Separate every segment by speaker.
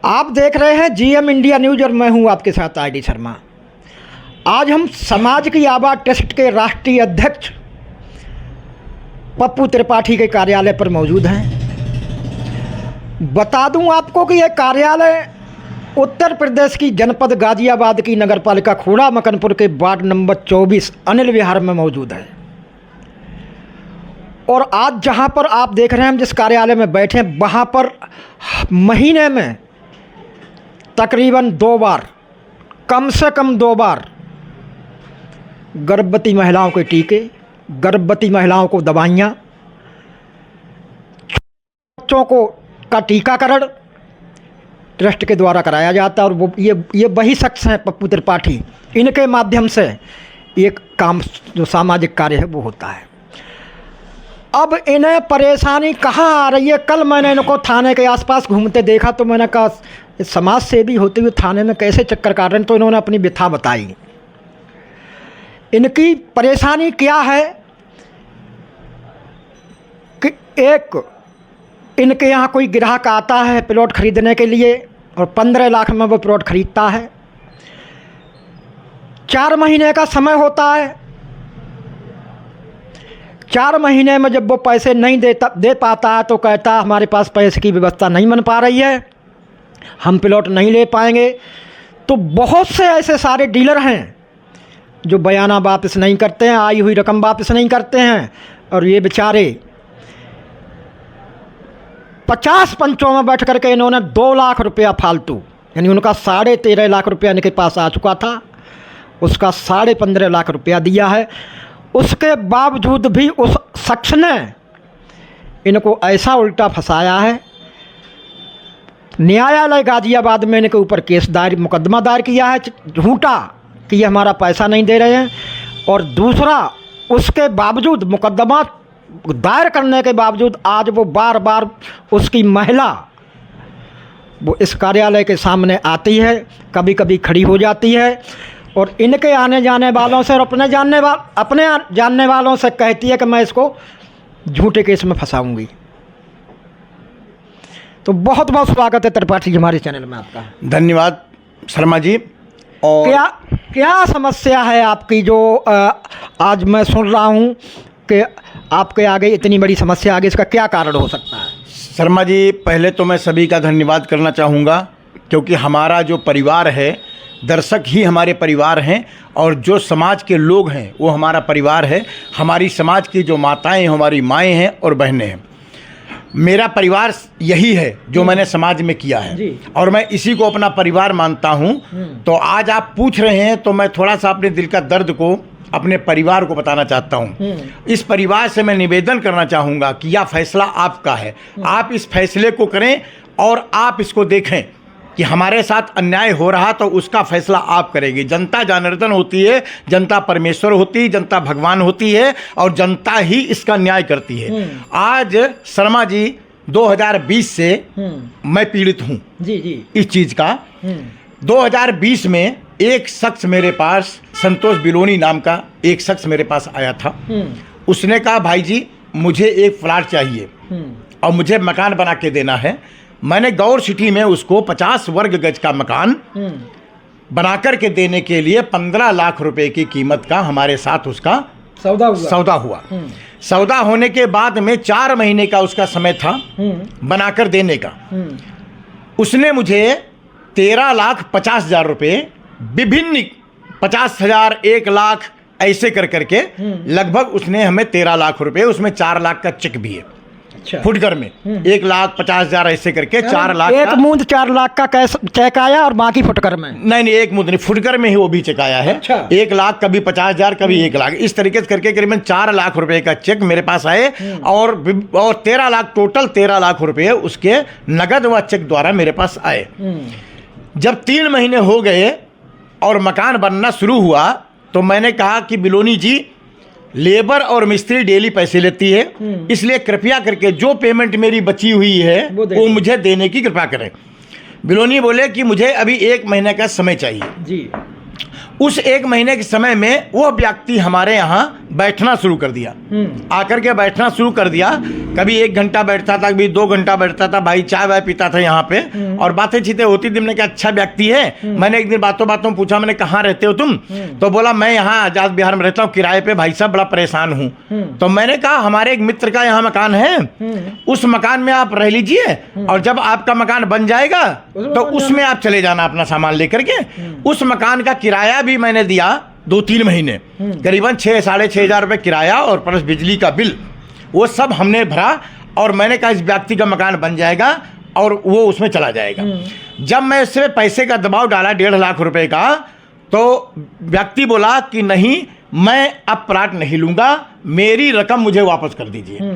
Speaker 1: आप देख रहे हैं जीएम इंडिया न्यूज और मैं हूं आपके साथ आईडी शर्मा। आज हम समाज की आवाज़ ट्रस्ट के राष्ट्रीय अध्यक्ष पप्पू त्रिपाठी के कार्यालय पर मौजूद हैं। बता दूं आपको कि यह कार्यालय उत्तर प्रदेश की जनपद गाजियाबाद की नगरपालिका खोड़ा मकनपुर के वार्ड नंबर 24 अनिल विहार में मौजूद है। और आज जहां पर आप देख रहे हैं हम जिस कार्यालय में बैठे हैं, वहां पर महीने में तकरीबन 2 बार, कम से कम 2 बार गर्भवती महिलाओं के टीके, गर्भवती महिलाओं को दवाइयाँ, बच्चों को का टीकाकरण ट्रस्ट के द्वारा कराया जाता है। और वो ये वही शख्स हैं पप्पू त्रिपाठी, इनके माध्यम से एक काम जो सामाजिक कार्य है वो होता है। अब इन्हें परेशानी कहाँ आ रही है? कल मैंने इनको थाने के आसपास घूमते देखा तो मैंने कहा समाज सेवी होते हुए थाने में कैसे चक्कर काट रहे हैं, तो इन्होंने अपनी व्यथा बताई। इनकी परेशानी क्या है कि एक इनके यहाँ कोई ग्राहक आता है प्लॉट खरीदने के लिए और 15 लाख में वो प्लॉट खरीदता है। 4 महीने का समय होता है। 4 महीने में जब वो पैसे नहीं दे पाता है तो कहता है हमारे पास पैसे की व्यवस्था नहीं बन पा रही है, हम प्लॉट नहीं ले पाएंगे। तो बहुत से ऐसे सारे डीलर हैं जो बयाना वापस नहीं करते हैं, आई हुई रकम वापस नहीं करते हैं, और ये बेचारे 50 पंचों में बैठ करके इन्होंने 2 लाख रुपया फालतू, यानी उनका 13.5 लाख रुपया इनके पास आ चुका था, उसका 15.5 लाख रुपया दिया है। उसके बावजूद भी उस शख्स ने इनको ऐसा उल्टा फंसाया है। न्यायालय गाजियाबाद में इनके ऊपर मुकदमा दायर किया है झूठा कि ये हमारा पैसा नहीं दे रहे हैं। और दूसरा, उसके बावजूद मुकदमा दायर करने के बावजूद आज वो बार बार उसकी महिला वो इस कार्यालय के सामने आती है, कभी कभी खड़ी हो जाती है और इनके आने जाने वालों से और अपने जानने वालों से कहती है कि मैं इसको झूठे केस में फंसाऊंगी। तो बहुत बहुत स्वागत है त्रिपाठी जी हमारे चैनल में आपका।
Speaker 2: धन्यवाद शर्मा जी। और
Speaker 1: क्या समस्या है आपकी जो आज मैं सुन रहा हूँ कि आपके आगे इतनी बड़ी समस्या आगे, इसका क्या कारण हो सकता है?
Speaker 2: शर्मा जी, पहले तो मैं सभी का धन्यवाद करना चाहूँगा क्योंकि हमारा जो परिवार है, दर्शक ही हमारे परिवार हैं और जो समाज के लोग हैं वो हमारा परिवार है। हमारी समाज की जो माताएं हमारी माएँ हैं और बहनें हैं। मेरा परिवार यही है जो मैंने समाज में किया है और मैं इसी को अपना परिवार मानता हूँ। तो आज आप पूछ रहे हैं तो मैं थोड़ा सा अपने दिल का दर्द को अपने परिवार को बताना चाहता हूँ। इस परिवार से मैं निवेदन करना चाहूँगा कि यह फैसला आपका है, आप इस फैसले को करें और आप इसको देखें कि हमारे साथ अन्याय हो रहा तो उसका फैसला आप करेंगे। जनता जनार्दन होती है, जनता परमेश्वर होती है, जनता भगवान होती है और जनता ही इसका न्याय करती है। आज शर्मा जी 2020 से मैं पीड़ित हूँ जी इस चीज़ का। 2020 में एक शख्स मेरे पास, संतोष बिलोनी नाम का एक शख्स मेरे पास आया था। उसने कहा भाई जी मुझे एक फ्लैट चाहिए और मुझे मकान बना के देना है। मैंने गौर सिटी में उसको 50 वर्ग गज का मकान बनाकर के देने के लिए 15 लाख रुपए की कीमत का हमारे साथ उसका सौदा हुआ। सौदा होने के बाद में 4 महीने का उसका समय था बनाकर देने का। उसने मुझे 13,50,000 रुपये विभिन्न 50,000, 1 लाख ऐसे कर करके लगभग उसने हमें 13 लाख रुपए, उसमें 4 लाख का चेक भी है। अच्छा। फुटकर में 1,50,000 ऐसे करके 4 लाख
Speaker 1: एक मुंद 4 लाख का चेक आया और बाकी फुटकर में?
Speaker 2: नहीं, एक मुंद नहीं, फुटकर में ही वो भी चेक आया है। अच्छा। 1 लाख, कभी 50,000, कभी 1 लाख, इस तरीके से करके करीबन 4 लाख रुपए का चेक मेरे पास आए और 13 लाख, टोटल 13 लाख रुपए उसके नगद व चेक द्वारा मेरे पास आए। जब 3 महीने हो गए और मकान बनना शुरू हुआ तो मैंने कहा कि बिलोनी जी, लेबर और मिस्त्री डेली पैसे लेती है, इसलिए कृपया करके जो पेमेंट मेरी बची हुई है वो मुझे देने की कृपा करें। बिलोनी बोले कि मुझे अभी 1 महीने का समय चाहिए जी। उस 1 महीने के समय में वो व्यक्ति हमारे यहाँ बैठना शुरू कर दिया। आकर के बैठना शुरू कर दिया, कभी 1 घंटा बैठता था, कभी 2 घंटा बैठता था, भाई चाय वाय पीता था यहाँ पे और बातें चीतें होती थी। मैंने कहा अच्छा व्यक्ति है। मैंने एक दिन बातों बातं पूछा, मैंने कहाँ रहते हो तुम? तो बोला मैं यहाँ आजाद बिहार में रहता हूँ किराए पे, भाई साहब बड़ा परेशान हूँ। तो मैंने कहा हमारे एक मित्र का यहाँ मकान है, उस मकान में आप रह लीजिए और जब आपका मकान बन जाएगा तो उसमें आप चले जाना अपना सामान लेकर के। उस मकान का किराया भी मैंने दिया 2-3 महीने, करीबन 6-6.5 हज़ार रुपये किराया और प्लस बिजली का बिल, वो सब हमने भरा। और मैंने कहा इस व्यक्ति का मकान बन जाएगा और वो उसमें चला जाएगा। जब मैं इससे पैसे का दबाव डाला 1.5 लाख रुपए का, तो व्यक्ति बोला कि नहीं मैं अब प्लाट नहीं लूंगा, मेरी रकम मुझे वापस कर दीजिए।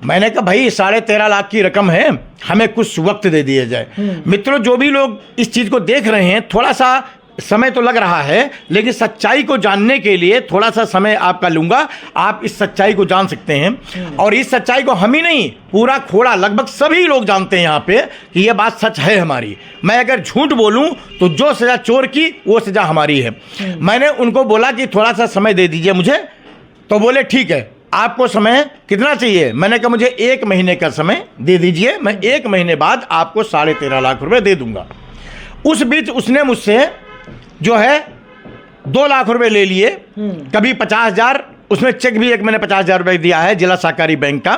Speaker 2: मैंने कहा भाई 13.5 लाख की रकम है, हमें कुछ वक्त दे दिया जाए। मित्रों, जो भी लोग इस चीज़ को देख रहे हैं, थोड़ा सा समय तो लग रहा है, लेकिन सच्चाई को जानने के लिए थोड़ा सा समय आपका लूंगा, आप इस सच्चाई को जान सकते हैं। और इस सच्चाई को हम ही नहीं, पूरा खोड़ा लगभग सभी लोग जानते हैं यहाँ पे कि ये बात सच है हमारी। मैं अगर झूठ बोलूं तो जो सजा चोर की वो सजा हमारी है। मैंने उनको बोला कि थोड़ा सा समय दे दीजिए मुझे, तो बोले ठीक है, आपको समय कितना चाहिए? मैंने कहा मुझे 1 महीने का समय दे दीजिए, मैं 1 महीने बाद आपको 13.5 लाख रुपए दे दूंगा। उस बीच उसने मुझसे जो है 2 लाख रुपए ले लिए, कभी 50,000, उसमें चेक भी एक मैंने 50,000 रुपए दिया है जिला सहकारी बैंक का,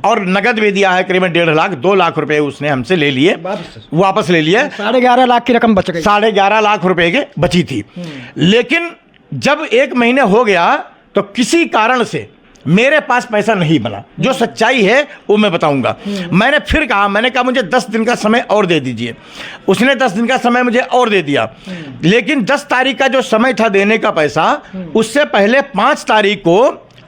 Speaker 2: और नगद भी दिया है करीबन 1.5 लाख। 2 लाख रुपए उसने हमसे ले लिए, वापस ले लिए।
Speaker 1: 11.5 लाख की रकम बच गई।
Speaker 2: 11.5 लाख रुपए के बची थी। लेकिन जब 1 महीने हो गया तो किसी कारण से मेरे पास पैसा नहीं बना। जो सच्चाई है वो मैं बताऊंगा। मैंने फिर कहा, मैंने कहा मुझे 10 दिन का समय और दे दीजिए। उसने 10 दिन का समय मुझे और दे दिया, लेकिन 10 तारीख का जो समय था देने का पैसा, उससे पहले 5 तारीख को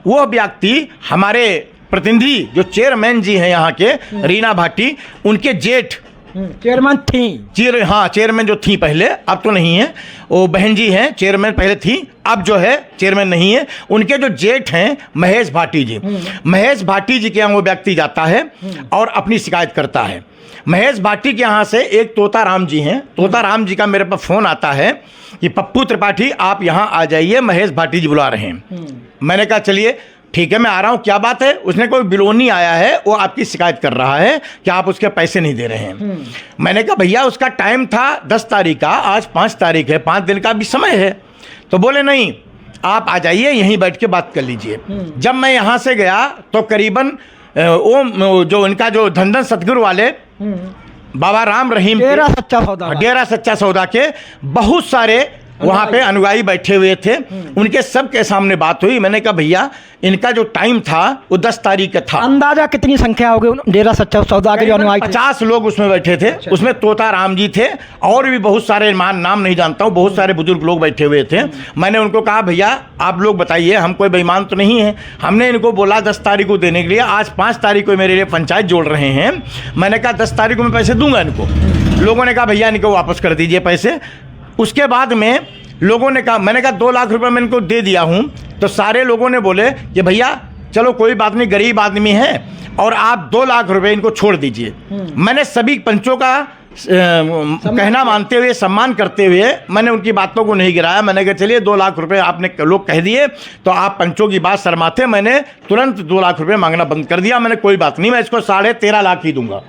Speaker 2: वो व्यक्ति, हमारे प्रतिनिधि जो चेयरमैन जी हैं यहाँ के, रीना भाटी, उनके जेठ
Speaker 1: चेयरमैन थी,
Speaker 2: हाँ चेयरमैन जो थी पहले, अब तो नहीं है, वो बहन जी हैं, चेयरमैन पहले थी, अब जो है चेयरमैन नहीं है। उनके जो जेठ हैं महेश भाटी जी, महेश भाटी जी के यहाँ वो व्यक्ति जाता है और अपनी शिकायत करता है। महेश भाटी के यहाँ से एक तोता राम जी हैं, तोता राम जी का मेरे पास फ़ोन आता है कि पप्पू त्रिपाठी आप यहाँ आ जाइए, महेश भाटी जी बुला रहे हैं। मैंने कहा चलिए ठीक है मैं आ रहा हूँ, क्या बात है? उसने कोई बिलोनी आया है, वो आपकी शिकायत कर रहा है कि आप उसके पैसे नहीं दे रहे हैं। मैंने कहा भैया उसका टाइम था 10 तारीख का, आज 5 तारीख है, 5 दिन का भी समय है। तो बोले नहीं आप आ जाइए, यहीं बैठ के बात कर लीजिए। जब मैं यहाँ से गया तो करीबन वो जो इनका जो धन सतगुरु वाले बाबा राम रहीम, डेरा सच्चा सौदा के बहुत सारे वहाँ पे अनुयायी बैठे हुए थे, उनके सबके सामने बात हुई। मैंने कहा भैया इनका जो टाइम था वो 10 तारीख का था।
Speaker 1: अंदाजा कितनी संख्या होगी डेरा सच्चा सौदा के जो अनुयायी?
Speaker 2: 50 लोग उसमें बैठे थे। उसमें तोता राम जी थे और भी बहुत सारे, नाम नहीं जानता हूँ, बहुत सारे बुजुर्ग लोग बैठे हुए थे। मैंने उनको कहा भैया आप लोग बताइए, हम कोई बेईमान तो नहीं है। हमने इनको बोला 10 तारीख को देने के लिए, आज 5 तारीख को मेरे लिए पंचायत जोड़ रहे हैं। मैंने कहा 10 तारीख को मैं पैसे दूंगा इनको। लोगों ने कहा भैया इनको वापस कर दीजिए पैसे। उसके बाद में लोगों ने कहा, मैंने कहा 2 लाख रुपए मैं इनको दे दिया हूं। तो सारे लोगों ने बोले कि भैया चलो कोई बात नहीं, गरीब आदमी है और आप 2 लाख रुपए इनको छोड़ दीजिए। मैंने सभी पंचों का कहना मानते हुए, सम्मान करते हुए, मैंने उनकी बातों को नहीं गिराया। मैंने कहा चलिए 2 लाख रुपए आपने लोग कह दिए तो आप पंचों की बात शर्माते, मैंने तुरंत 2 लाख रुपए मांगना बंद कर दिया। मैंने कोई बात नहीं, मैं इसको 13.5 लाख ही दूंगा।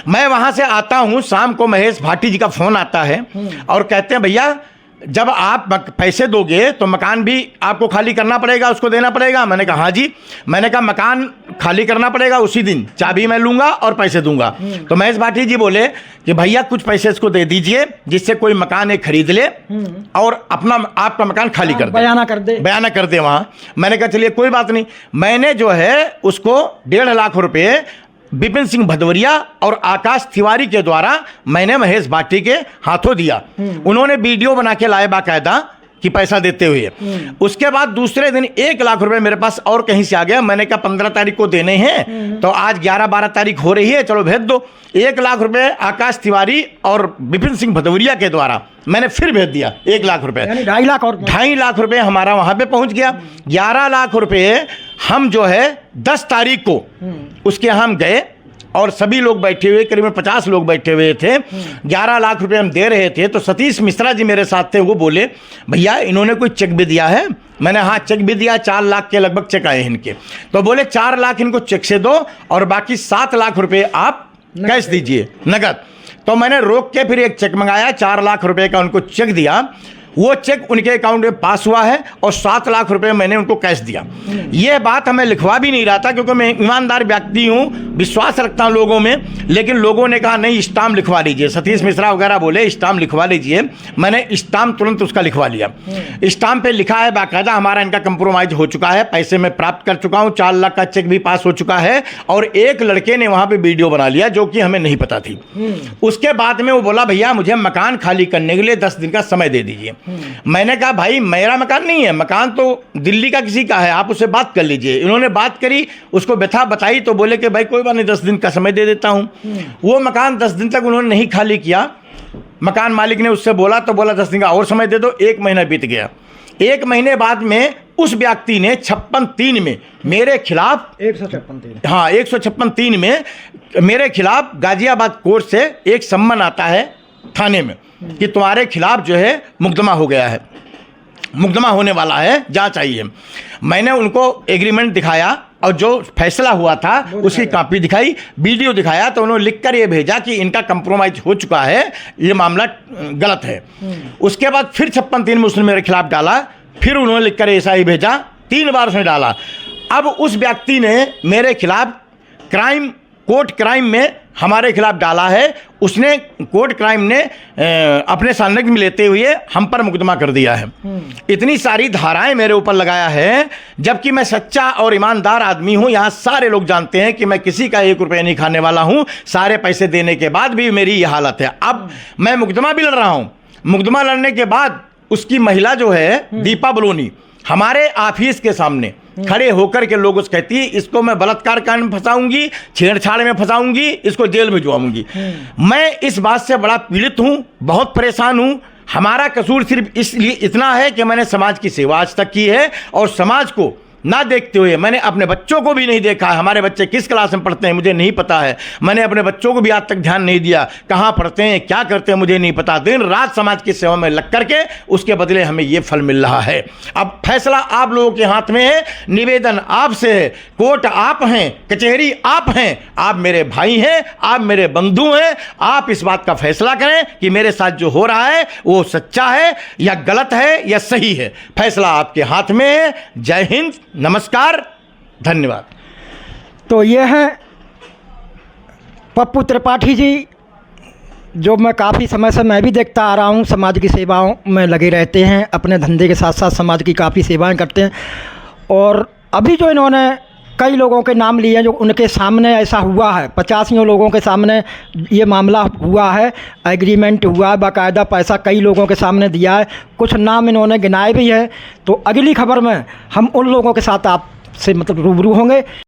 Speaker 2: मैं वहां से आता हूं, शाम को महेश भाटी जी का फोन आता है और कहते हैं भैया जब आप पैसे दोगे तो मकान भी आपको खाली करना पड़ेगा, उसको देना पड़ेगा। मैंने कहा हाँ जी। मैंने कहा मकान खाली करना पड़ेगा, उसी दिन चाबी मैं लूंगा और पैसे दूंगा। तो महेश भाटी जी बोले कि भैया कुछ पैसे इसको दे दीजिए जिससे कोई मकान एक खरीद ले और अपना आपका मकान खाली कर दे, बयाना कर दे वहां। मैंने कहा चलिए कोई बात नहीं। मैंने जो है उसको 1.5 लाख रुपए विपिन सिंह भदौरिया और आकाश तिवारी के द्वारा मैंने महेश भाटी के हाथों दिया। उन्होंने वीडियो बना के लाए बाकायदा कि पैसा देते हुए। उसके बाद दूसरे दिन 1 लाख रुपए मेरे पास और कहीं से आ गया। मैंने कहा 15 तारीख को देने हैं, तो आज 11-12 तारीख हो रही है, चलो भेज दो। 1 लाख रुपए आकाश तिवारी और विपिन सिंह भदौरिया के द्वारा मैंने फिर भेज दिया 1 लाख रुपए, 2.5 लाख रुपए हमारा वहां पे पहुंच गया। 11 लाख रुपए हम जो है 10 तारीख को उसके हम गए और सभी लोग बैठे हुए, करीबन 50 लोग बैठे हुए थे। 11 लाख रुपए हम दे रहे थे। तो सतीश मिश्रा जी मेरे साथ थे, वो बोले भैया इन्होंने कोई चेक भी दिया है मैंने हाँ चेक भी दिया, 4 लाख के लगभग चेक आए इनके। तो बोले 4 लाख इनको चेक से दो और बाकी 7 लाख रुपए आप कैश दीजिए, नगद। तो मैंने रोक के फिर एक चेक मंगाया, 4 लाख रुपए का उनको चेक दिया। वो चेक उनके अकाउंट में पास हुआ है और 7 लाख रुपए मैंने उनको कैश दिया। ये बात हमें लिखवा भी नहीं रहा था क्योंकि मैं ईमानदार व्यक्ति हूँ, विश्वास रखता हूँ लोगों में, लेकिन लोगों ने कहा नहीं स्टाम्प लिखवा लीजिए, सतीश मिश्रा वगैरह बोले स्टाम्प लिखवा लीजिए। मैंने स्टाम्प तुरंत उसका लिखवा लिया। स्टाम्प पे लिखा है बाकायदा हमारा इनका कंप्रोमाइज हो चुका है, पैसे मैं प्राप्त कर चुका हूँ, 4 लाख का चेक भी पास हो चुका है और एक लड़के ने वहाँ पे वीडियो बना लिया जो कि हमें नहीं पता थी। उसके बाद में वो बोला भैया मुझे मकान खाली करने के लिए 10 दिन का समय दे दीजिए। मैंने कहा भाई मेरा मकान नहीं है, मकान तो दिल्ली का किसी का है, आप उससे बात कर लीजिए। इन्होंने बात करी, उसको व्यथा बताई तो बोले कि भाई कोई बात नहीं 10 दिन का समय दे देता हूं। वो मकान 10 दिन तक उन्होंने नहीं खाली किया। मकान मालिक ने उससे बोला तो बोला 10 दिन का और समय दे दो। 1 महीना बीत गया। 1 महीने बाद में उस व्यक्ति ने 56(3) में मेरे खिलाफ
Speaker 1: 156(3)
Speaker 2: हाँ 156(3) में मेरे खिलाफ गाजियाबाद कोर्ट से एक सम्मन आता है थाने में कि तुम्हारे खिलाफ जो है मुकदमा हो गया है, मुकदमा होने वाला है, जांच आई है। मैंने उनको एग्रीमेंट दिखाया और जो फैसला हुआ था उसकी कॉपी दिखाई, वीडियो दिखाया, तो उन्होंने लिखकर ये भेजा कि इनका कंप्रोमाइज हो चुका है, ये मामला गलत है। उसके बाद फिर 56(3) में उसने मेरे खिलाफ डाला, फिर उन्होंने लिखकर ऐसा ही भेजा, 3 बार उसने डाला। अब उस व्यक्ति ने मेरे खिलाफ कोर्ट क्राइम में हमारे खिलाफ डाला है। उसने कोर्ट क्राइम ने अपने संदिग्ध में लेते हुए हम पर मुकदमा कर दिया है। इतनी सारी धाराएं मेरे ऊपर लगाया है, जबकि मैं सच्चा और ईमानदार आदमी हूं। यहाँ सारे लोग जानते हैं कि मैं किसी का 1 रुपया नहीं खाने वाला हूं। सारे पैसे देने के बाद भी मेरी ये हालत है। अब मैं मुकदमा भी लड़ रहा हूं। मुकदमा लड़ने के बाद उसकी महिला जो है दीपा बलोनी हमारे ऑफिस के सामने खड़े होकर के लोग उस कहती है इसको मैं बलात्कार कांड में फंसाऊंगी, छेड़छाड़ में फंसाऊंगी, इसको जेल में जुआऊंगी। मैं इस बात से बड़ा पीड़ित हूं, बहुत परेशान हूं। हमारा कसूर सिर्फ इसलिए इतना है कि मैंने समाज की सेवा आज तक की है और समाज को ना देखते हुए मैंने अपने बच्चों को भी नहीं देखा है। हमारे बच्चे किस क्लास में पढ़ते हैं मुझे नहीं पता है। मैंने अपने बच्चों को भी आज तक ध्यान नहीं दिया, कहाँ पढ़ते हैं क्या करते हैं मुझे नहीं पता। दिन रात समाज की सेवा में लग करके उसके बदले हमें ये फल मिल रहा है। अब फैसला आप लोगों के हाथ में है, निवेदन आपसे है, कोर्ट आप हैं, कचहरी आप हैं, आप मेरे भाई हैं, आप मेरे बंधु हैं। आप इस बात का फैसला करें कि मेरे साथ जो हो रहा है वो सच्चा है या गलत है या सही है। फैसला आपके हाथ में है। जय हिंद, नमस्कार, धन्यवाद।
Speaker 1: तो ये है पप्पू त्रिपाठी जी, जो मैं काफ़ी समय से मैं भी देखता आ रहा हूँ, समाज की सेवाओं में लगे रहते हैं, अपने धंधे के साथ साथ समाज की काफ़ी सेवाएं करते हैं। और अभी जो इन्होंने कई लोगों के नाम लिए हैं जो उनके सामने ऐसा हुआ है, 50 लोगों के सामने ये मामला हुआ है, एग्रीमेंट हुआ है, बाकायदा पैसा कई लोगों के सामने दिया है, कुछ नाम इन्होंने गिनाए भी है। तो अगली खबर में हम उन लोगों के साथ आपसे रूबरू होंगे।